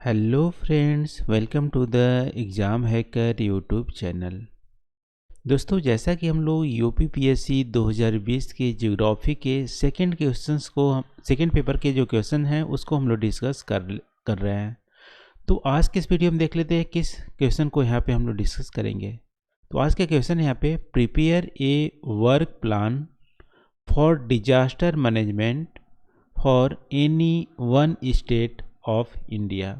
Hello friends, welcome to the exam hacker YouTube channel. दोस्तों, जैसा कि हम लोग यूपीपीएससी 2020 के ज्योग्राफी के सेकंड पेपर के जो क्वेश्चन हैं उसको हम लोग डिस्कस कर रहे हैं। तो आज के इस वीडियो में देख लेते हैं किस क्वेश्चन को यहाँ पे हम लोग डिस्कस करेंगे। तो आज का क्वेश्चन यहाँ पे, prepare a work plan for disaster management for any one state of India.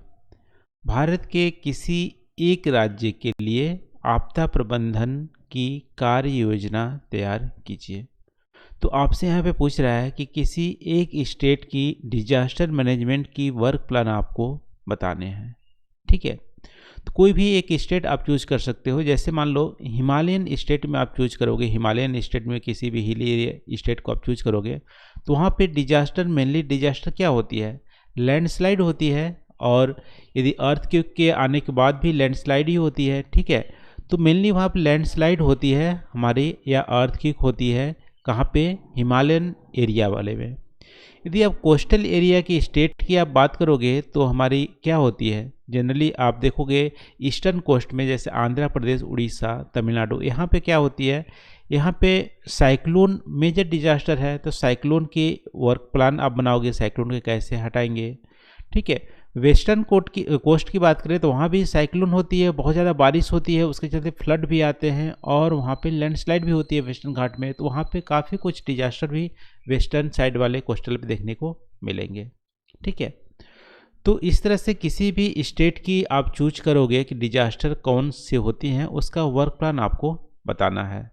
Bharat के किसी एक राज्य के लिए आपदा प्रबंधन की कार्य योजना तैयार कीजिए। तो आपसे यहाँ पे पूछ रहा है कि किसी एक स्टेट की डिजास्टर मैनेजमेंट की वर्क प्लान आपको बताने हैं। ठीक है, तो कोई भी एक स्टेट आप चूज कर सकते हो। जैसे मान लो हिमालयन स्टेट में आप चूज करोगे, हिमालयन स्टेट में किसी भी हिली एरिया स्टेट को आप चूज करोगे, तो वहाँ पे डिजास्टर, मेनली डिजास्टर क्या होती है? लैंडस्लाइड होती है। और यदि अर्थक्वेक के आने के बाद भी लैंडस्लाइड ही होती है। ठीक है, तो मेनली वहाँ पे लैंडस्लाइड होती है हमारी, या अर्थक्वेक होती है कहाँ पे? हिमालयन एरिया वाले में। यदि आप कोस्टल एरिया की स्टेट की आप बात करोगे तो हमारी क्या होती है? जनरली आप देखोगे ईस्टर्न कोस्ट में, जैसे आंध्र प्रदेश, उड़ीसा, तमिलनाडु, यहाँ पे क्या होती है? यहाँ पे साइक्लोन मेजर डिजास्टर है, तो साइक्लोन की वर्क प्लान आप बनाओगे, साइक्लोन के कैसे हटाएंगे। ठीक है, वेस्टर्न कोस्ट की बात करें तो वहाँ भी साइक्लोन होती है, बहुत ज़्यादा बारिश होती है, उसके चलते फ्लड भी आते हैं, और वहाँ पे लैंडस्लाइड भी होती है वेस्टर्न घाट में। तो वहाँ पे काफ़ी कुछ डिजास्टर भी वेस्टर्न साइड वाले कोस्टल पे देखने को मिलेंगे। ठीक है, तो इस तरह से किसी भी स्टेट की आप चूज करोगे कि डिजास्टर कौन से होती हैं, उसका वर्क प्लान आपको बताना है।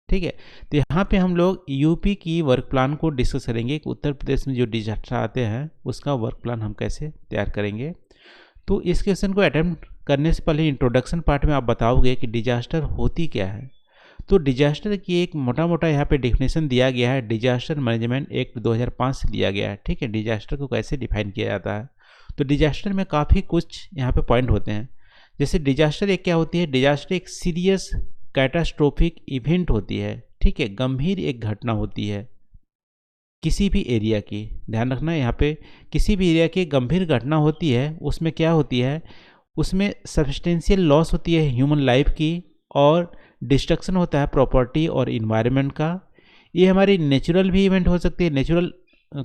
ठीक है, तो यहाँ पे हम लोग यूपी की वर्क प्लान को डिस्कस करेंगे कि उत्तर प्रदेश में जो डिजास्टर आते हैं उसका वर्क प्लान हम कैसे तैयार करेंगे। तो इस क्वेश्चन को अटेम्प्ट करने से पहले इंट्रोडक्शन पार्ट में आप बताओगे कि डिजास्टर होती क्या है। तो डिजास्टर की एक मोटा मोटा यहाँ पे डिफिनेशन दिया गया है, डिजास्टर मैनेजमेंट एक्ट 2005 से लिया गया है। ठीक है, डिजास्टर को कैसे डिफाइन किया जाता है। तो डिजास्टर में काफ़ी कुछ यहाँ पे पॉइंट होते हैं। जैसे डिजास्टर एक क्या होती है? डिजास्टर एक सीरियस कैटास्ट्रोफिक इवेंट होती है। ठीक है, गंभीर एक घटना होती है किसी भी एरिया की। ध्यान रखना, यहाँ पे किसी भी एरिया की गंभीर घटना होती है। उसमें क्या होती है? उसमें सब्सटेंशियल लॉस होती है ह्यूमन लाइफ की, और डिस्ट्रक्शन होता है प्रॉपर्टी और इन्वायरमेंट का। ये हमारी नेचुरल भी इवेंट हो सकती है, नेचुरल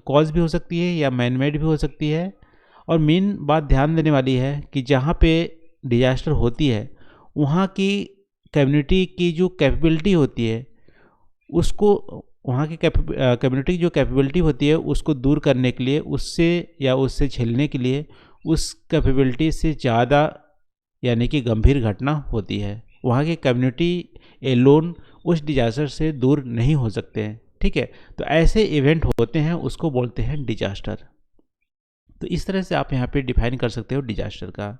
कॉज भी हो सकती है, या मैन मेड भी हो सकती है। और मेन बात ध्यान देने वाली है कि जहाँ पे डिजास्टर होती है वहाँ की कम्युनिटी की जो कैपेबिलिटी होती है उसको, वहाँ की कम्युनिटी की जो कैपेबिलिटी होती है उसको दूर करने के लिए, उससे झेलने के लिए उस कैपेबिलिटी से ज़्यादा यानी कि गंभीर घटना होती है। वहाँ की कम्युनिटी एलोन उस डिजास्टर से दूर नहीं हो सकते हैं। ठीक है, तो ऐसे इवेंट होते हैं, उसको बोलते हैं डिजास्टर। तो इस तरह से आप यहाँ पे डिफाइन कर सकते हो डिजास्टर का।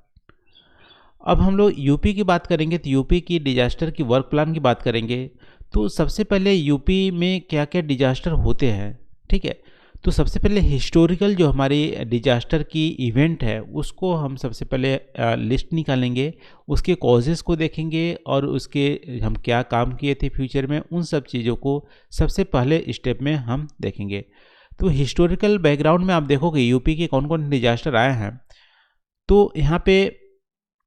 अब हम लोग यूपी की बात करेंगे, तो यूपी की डिजास्टर की वर्क प्लान की बात करेंगे। तो सबसे पहले यूपी में क्या क्या डिजास्टर होते हैं। ठीक है, तो सबसे पहले हिस्टोरिकल जो हमारी डिजास्टर की इवेंट है उसको हम सबसे पहले लिस्ट निकालेंगे, उसके कॉजेज़ को देखेंगे, और उसके हम क्या काम किए थे फ्यूचर में, उन सब चीज़ों को सबसे पहले स्टेप में हम देखेंगे। तो हिस्टोरिकल बैकग्राउंड में आप देखोगे यूपी के कौन कौन डिजास्टर आए हैं। तो यहाँ पे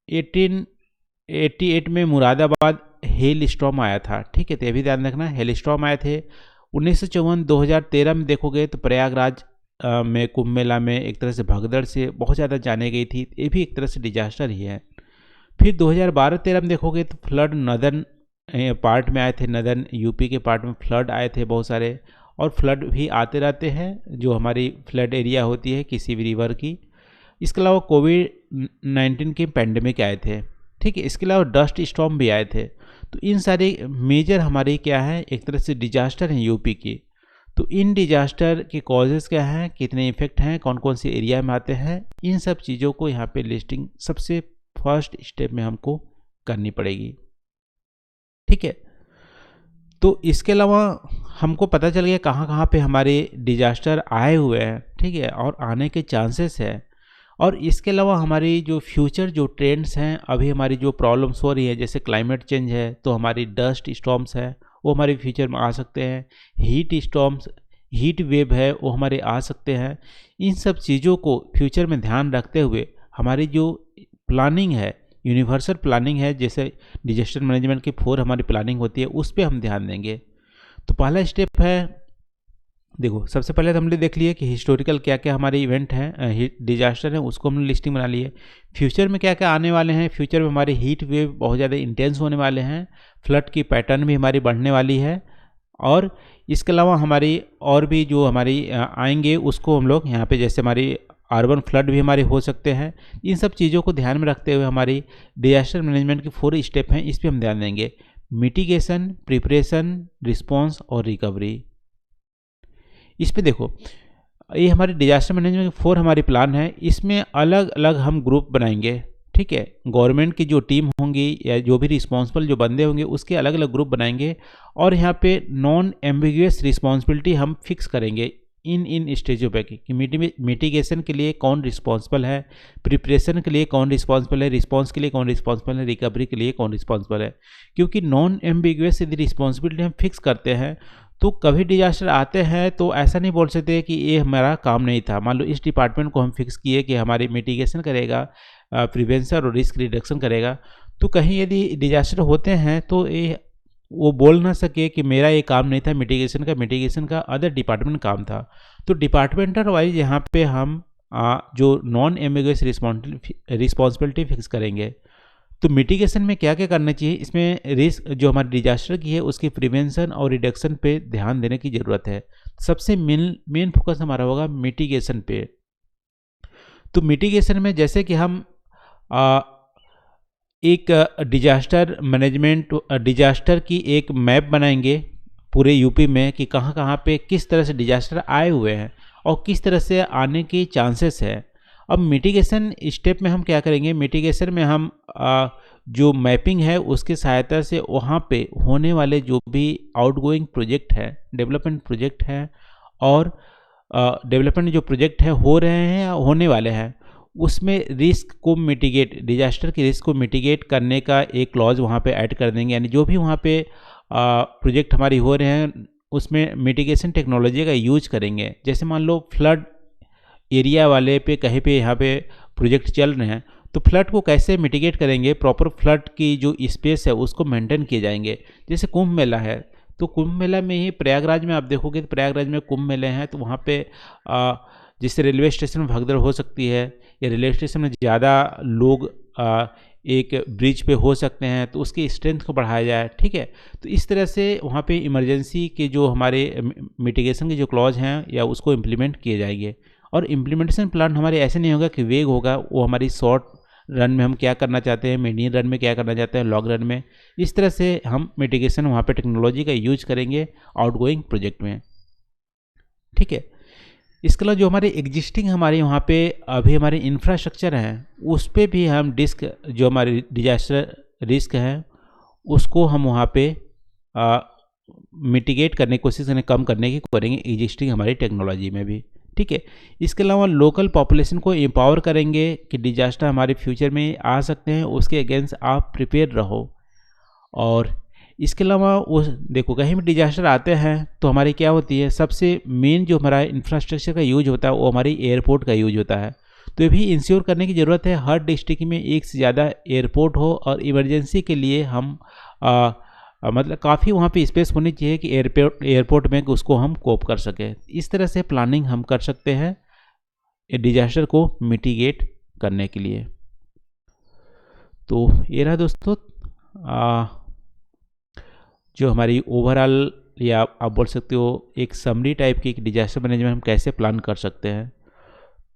1888 में मुरादाबाद हेल स्टॉर्म आया था। ठीक है, तो ये भी ध्यान रखना, हेल स्टॉर्म आए थे। 1954 2013 में देखोगे तो प्रयागराज में कुंभ मेला में एक तरह से भगदड़ से बहुत ज़्यादा जाने गई थी, ये भी एक तरह से डिजास्टर ही है। फिर 2012-13 में देखोगे तो फ्लड नदर्न पार्ट में आए थे, नदर्न यूपी के पार्ट में फ्लड आए थे बहुत सारे, और फ्लड भी आते रहते हैं जो हमारी फ्लड एरिया होती है किसी भी रिवर की। इसके अलावा कोविड-19 के पैंडेमिक आए थे। ठीक है, इसके अलावा डस्ट स्टॉर्म भी आए थे। तो इन सारे मेजर हमारे क्या है, एक तरह से डिजास्टर हैं यूपी की। तो इन डिजास्टर के कॉजेज़ क्या हैं, कितने इफेक्ट हैं, कौन कौन से एरिया में आते हैं, इन सब चीज़ों को यहाँ पे लिस्टिंग सबसे फर्स्ट स्टेप में हमको करनी पड़ेगी। ठीक है, तो इसके अलावा हमको पता चल गया कहाँ कहाँ पे हमारे डिजास्टर आए हुए हैं। ठीक है, और आने के चांसेस है। और इसके अलावा हमारी जो फ्यूचर जो ट्रेंड्स हैं, अभी हमारी जो प्रॉब्लम्स हो रही है, जैसे क्लाइमेट चेंज है तो हमारी डस्ट स्टॉर्म्स है वो हमारे फ्यूचर में आ सकते हैं, हीट वेव है वो हमारे आ सकते हैं। इन सब चीज़ों को फ्यूचर में ध्यान रखते हुए हमारी जो प्लानिंग है, यूनिवर्सल प्लानिंग है, जैसे डिजास्टर मैनेजमेंट की 4 हमारी प्लानिंग होती है, उस पर हम ध्यान देंगे। तो पहला स्टेप है, देखो सबसे पहले तो हमने देख लिया कि हिस्टोरिकल क्या क्या हमारे इवेंट हैं, डिजास्टर है, उसको हमने लिस्टिंग बना ली है। फ्यूचर में क्या क्या आने वाले हैं, फ्यूचर में हमारे हीट वेव बहुत ज़्यादा इंटेंस होने वाले हैं, फ्लड की पैटर्न भी हमारी बढ़ने वाली है, और इसके अलावा हमारी और भी जो हमारी आएंगे उसको हम लोग यहाँ पे, जैसे हमारी अर्बन फ्लड भी हमारे हो सकते हैं। इन सब चीज़ों को ध्यान में रखते हुए हमारी डिजास्टर मैनेजमेंट के 4 स्टेप हैं, इस पर हम ध्यान देंगे। मिटिगेशन, प्रिपरेशन, रिस्पॉन्स और रिकवरी। इस पे देखो, ये हमारे डिजास्टर मैनेजमेंट के 4 हमारे प्लान है, इसमें अलग अलग हम ग्रुप बनाएंगे, ठीक है। गवर्नमेंट की जो टीम होंगी या जो भी रिस्पॉन्सिबल जो बंदे होंगे उसके अलग अलग ग्रुप बनाएंगे, और यहाँ पे नॉन एम्बिगुअस रिस्पॉन्सिबिलिटी हम फिक्स करेंगे इन स्टेजों पे कि मिटिगेशन के लिए कौन रिस्पॉन्सिबल है, प्रिपरेशन के लिए कौन रिस्पॉन्सिबल है, रिस्पॉन्स के लिए कौन रिस्पॉन्सिबल है, रिकवरी के लिए कौन रिस्पॉन्सिबल है। क्योंकि नॉन एम्बिगुअस यदि रिस्पॉन्सिबिलिटी हम फिक्स करते हैं तो कभी डिजास्टर आते हैं तो ऐसा नहीं बोल सकते कि ये हमारा काम नहीं था। मान लो इस डिपार्टमेंट को हम फिक्स किए कि हमारी मिटिगेशन करेगा, प्रिवेंशन और रिस्क रिडक्शन करेगा, तो कहीं यदि डिजास्टर होते हैं तो ये वो बोल ना सके कि मेरा ये काम नहीं था मिटिगेशन का अदर डिपार्टमेंट काम था। तो डिपार्टमेंटल वाइज यहाँ पे हम जो नॉन एम्बिगुअस रिस्पॉन्सिबिलिटी फिक्स करेंगे। तो मिटिगेशन में क्या क्या करना चाहिए, इसमें रिस्क जो हमारे डिजास्टर की है उसकी प्रिवेंशन और रिडक्शन पे ध्यान देने की ज़रूरत है। सबसे मेन फोकस हमारा होगा मिटिगेशन पे। तो मिटिगेशन में जैसे कि हम एक डिजास्टर मैनेजमेंट, डिजास्टर की एक मैप बनाएंगे पूरे यूपी में कि कहाँ कहाँ पे किस तरह से डिजास्टर आए हुए हैं और किस तरह से आने की चांसेस है। अब मिटिगेशन स्टेप में हम क्या करेंगे, मिटिगेशन में हम जो मैपिंग है उसकी सहायता से वहाँ पे होने वाले जो भी आउटगोइंग प्रोजेक्ट है, डेवलपमेंट प्रोजेक्ट है, और डेवलपमेंट जो प्रोजेक्ट है हो रहे हैं या होने वाले हैं, उसमें रिस्क को मिटिगेट, डिजास्टर के रिस्क को मिटिगेट करने का एक क्लॉज वहाँ पे ऐड कर देंगे। यानी जो भी वहाँ पे प्रोजेक्ट हमारी हो रहे हैं उसमें मिटिगेशन टेक्नोलॉजी का यूज करेंगे। जैसे मान लो फ्लड एरिया वाले पे कहीं पे यहाँ पे प्रोजेक्ट चल रहे हैं, तो फ्लड को कैसे मिटिगेट करेंगे, प्रॉपर फ्लड की जो स्पेस है उसको मेंटेन किए जाएंगे। जैसे कुंभ मेला है, तो कुंभ मेला में ही प्रयागराज में आप देखोगे तो प्रयागराज में कुंभ मेले हैं, तो वहाँ पे जिससे रेलवे स्टेशन में भगदड़ हो सकती है या रेलवे स्टेशन में ज़्यादा लोग एक ब्रिज पे हो सकते हैं, तो उसकी स्ट्रेंथ को बढ़ाया जाए, ठीक है। तो इस तरह से वहाँ पे इमरजेंसी के जो हमारे मिटिगेशन के जो क्लॉज हैं या उसको इम्प्लीमेंट किए जाएंगे। और इम्प्लीमेंटेशन प्लान हमारे ऐसे नहीं होगा कि वेग होगा, वो हमारी शॉर्ट रन में हम क्या करना चाहते हैं, मीडियम रन में क्या करना चाहते हैं, लॉन्ग रन में, इस तरह से हम मिटिगेशन वहाँ पे टेक्नोलॉजी का यूज करेंगे आउटगोइंग प्रोजेक्ट में, ठीक है। इसके अलावा जो हमारे एग्जिस्टिंग हमारे वहाँ पे अभी हमारे इंफ्रास्ट्रक्चर हैं उस पर भी हम जो हमारे डिजास्टर रिस्क है उसको हम वहाँ पे मिटिगेट करने की कोशिश करें, कम करने की करेंगे एग्जिस्टिंग हमारी टेक्नोलॉजी में भी, ठीक है। इसके अलावा लोकल पॉपुलेशन को एम्पावर करेंगे कि डिजास्टर हमारे फ्यूचर में आ सकते हैं, उसके अगेंस्ट आप प्रिपेयर रहो। और इसके अलावा वो देखो कहीं भी डिजास्टर आते हैं तो हमारी क्या होती है, सबसे मेन जो हमारा इंफ्रास्ट्रक्चर का यूज होता है वो हमारी एयरपोर्ट का यूज होता है। तो ये भी इंश्योर करने की ज़रूरत है हर डिस्ट्रिक्ट में एक से ज़्यादा एयरपोर्ट हो, और इमरजेंसी के लिए हम मतलब काफ़ी वहाँ पे स्पेस होनी चाहिए कि एयरपोर्ट में उसको हम कोप कर सकें। इस तरह से प्लानिंग हम कर सकते हैं डिजास्टर को मिटिगेट करने के लिए। तो ये रहा दोस्तों जो हमारी ओवरऑल, या आप बोल सकते हो एक समरी टाइप की डिजास्टर मैनेजमेंट हम कैसे प्लान कर सकते हैं।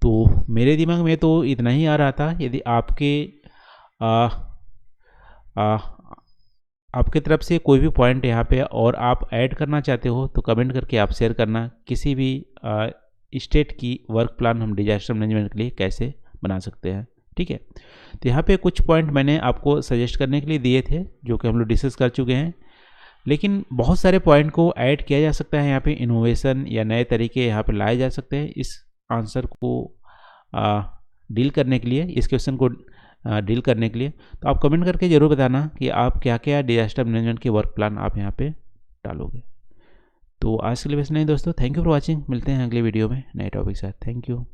तो मेरे दिमाग में तो इतना ही आ रहा था। यदि आपके तरफ से कोई भी पॉइंट यहाँ पे और आप ऐड करना चाहते हो तो कमेंट करके आप शेयर करना, किसी भी स्टेट की वर्क प्लान हम डिजास्टर मैनेजमेंट के लिए कैसे बना सकते हैं, ठीक है। तो यहाँ पे कुछ पॉइंट मैंने आपको सजेस्ट करने के लिए दिए थे जो कि हम लोग डिस्कस कर चुके हैं, लेकिन बहुत सारे पॉइंट को ऐड किया जा सकता है। यहाँ पे इनोवेशन या नए तरीके यहाँ पे लाए जा सकते हैं इस आंसर को डील करने के लिए, इस क्वेश्चन को डील करने के लिए। तो आप कमेंट करके ज़रूर बताना कि आप क्या क्या डिजास्टर मैनेजमेंट के वर्क प्लान आप यहाँ पे डालोगे। तो आज के लिए बस नहीं दोस्तों, थैंक यू फॉर वॉचिंग। मिलते हैं अगले वीडियो में नए टॉपिक के साथ। Thank you.